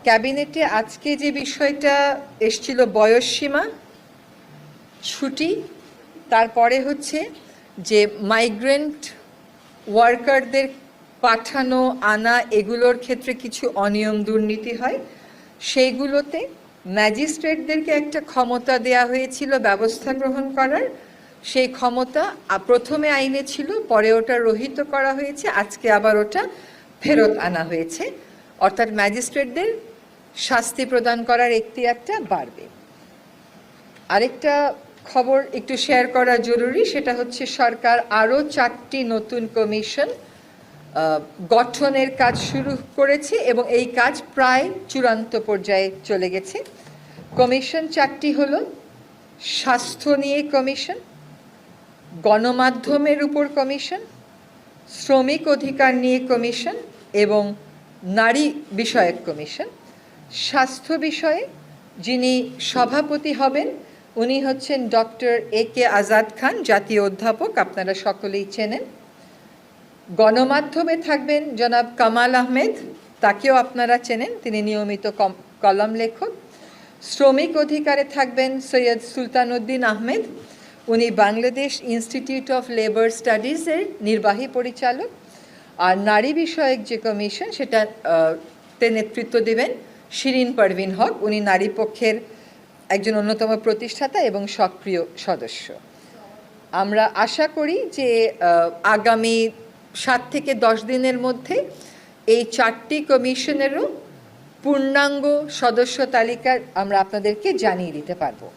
ক্যাবিনেটে আজকে যে বিষয়টা এসছিল বয়সসীমা, ছুটি, তারপরে হচ্ছে যে মাইগ্রেন্ট ওয়ার্কারদের পাঠানো আনা এগুলোর ক্ষেত্রে কিছু অনিয়ম দুর্নীতি হয়, সেইগুলোতে ম্যাজিস্ট্রেটদেরকে একটা ক্ষমতা দেয়া হয়েছিল ব্যবস্থা গ্রহণ করার। সেই ক্ষমতা প্রথমে আইনে ছিল, পরে ওটা রহিত করা হয়েছে, আজকে আবার ওটা ফেরত আনা হয়েছে। অর্থাৎ ম্যাজিস্ট্রেটদের শাস্তি প্রদান করার এখতিয়ারটা বাড়বে। আরেকটা খবর একটু শেয়ার করা জরুরি, সেটা হচ্ছে সরকার আরও 4টি নতুন কমিশন গঠনের কাজ শুরু করেছে এবং এই কাজ প্রায় চূড়ান্ত পর্যায়ে চলে গেছে। কমিশন 4টি হলো: স্বাস্থ্য নিয়ে কমিশন, গণমাধ্যমের উপর কমিশন, শ্রমিক অধিকার নিয়ে কমিশন এবং নারী বিষয়ক কমিশন। স্বাস্থ্য বিষয়ে যিনি সভাপতি হবেন উনি হচ্ছেন ডক্টর AK আজাদ খান, জাতীয় অধ্যাপক, আপনারা সকলেই চেনেন। গণমাধ্যমে থাকবেন জনাব কামাল আহমেদ, তাকেও আপনারা চেনেন, তিনি নিয়মিত কলাম লেখক। শ্রমিক অধিকারে থাকবেন সৈয়দ সুলতানুদ্দিন আহমেদ, উনি বাংলাদেশ ইনস্টিটিউট অফ লেবার স্টাডিজের নির্বাহী পরিচালক। আর নারী বিষয়ক যে কমিশন সেটাতে নেতৃত্ব দেবেন শিরিন পারভিন হক, উনি নারী পক্ষের একজন অন্যতম প্রতিষ্ঠাতা এবং সক্রিয় সদস্য। আমরা আশা করি যে আগামী 7 থেকে 10 দিনের মধ্যে এই 4টি কমিশনেরও পূর্ণাঙ্গ সদস্য তালিকা আমরা আপনাদেরকে জানিয়ে দিতে পারবো।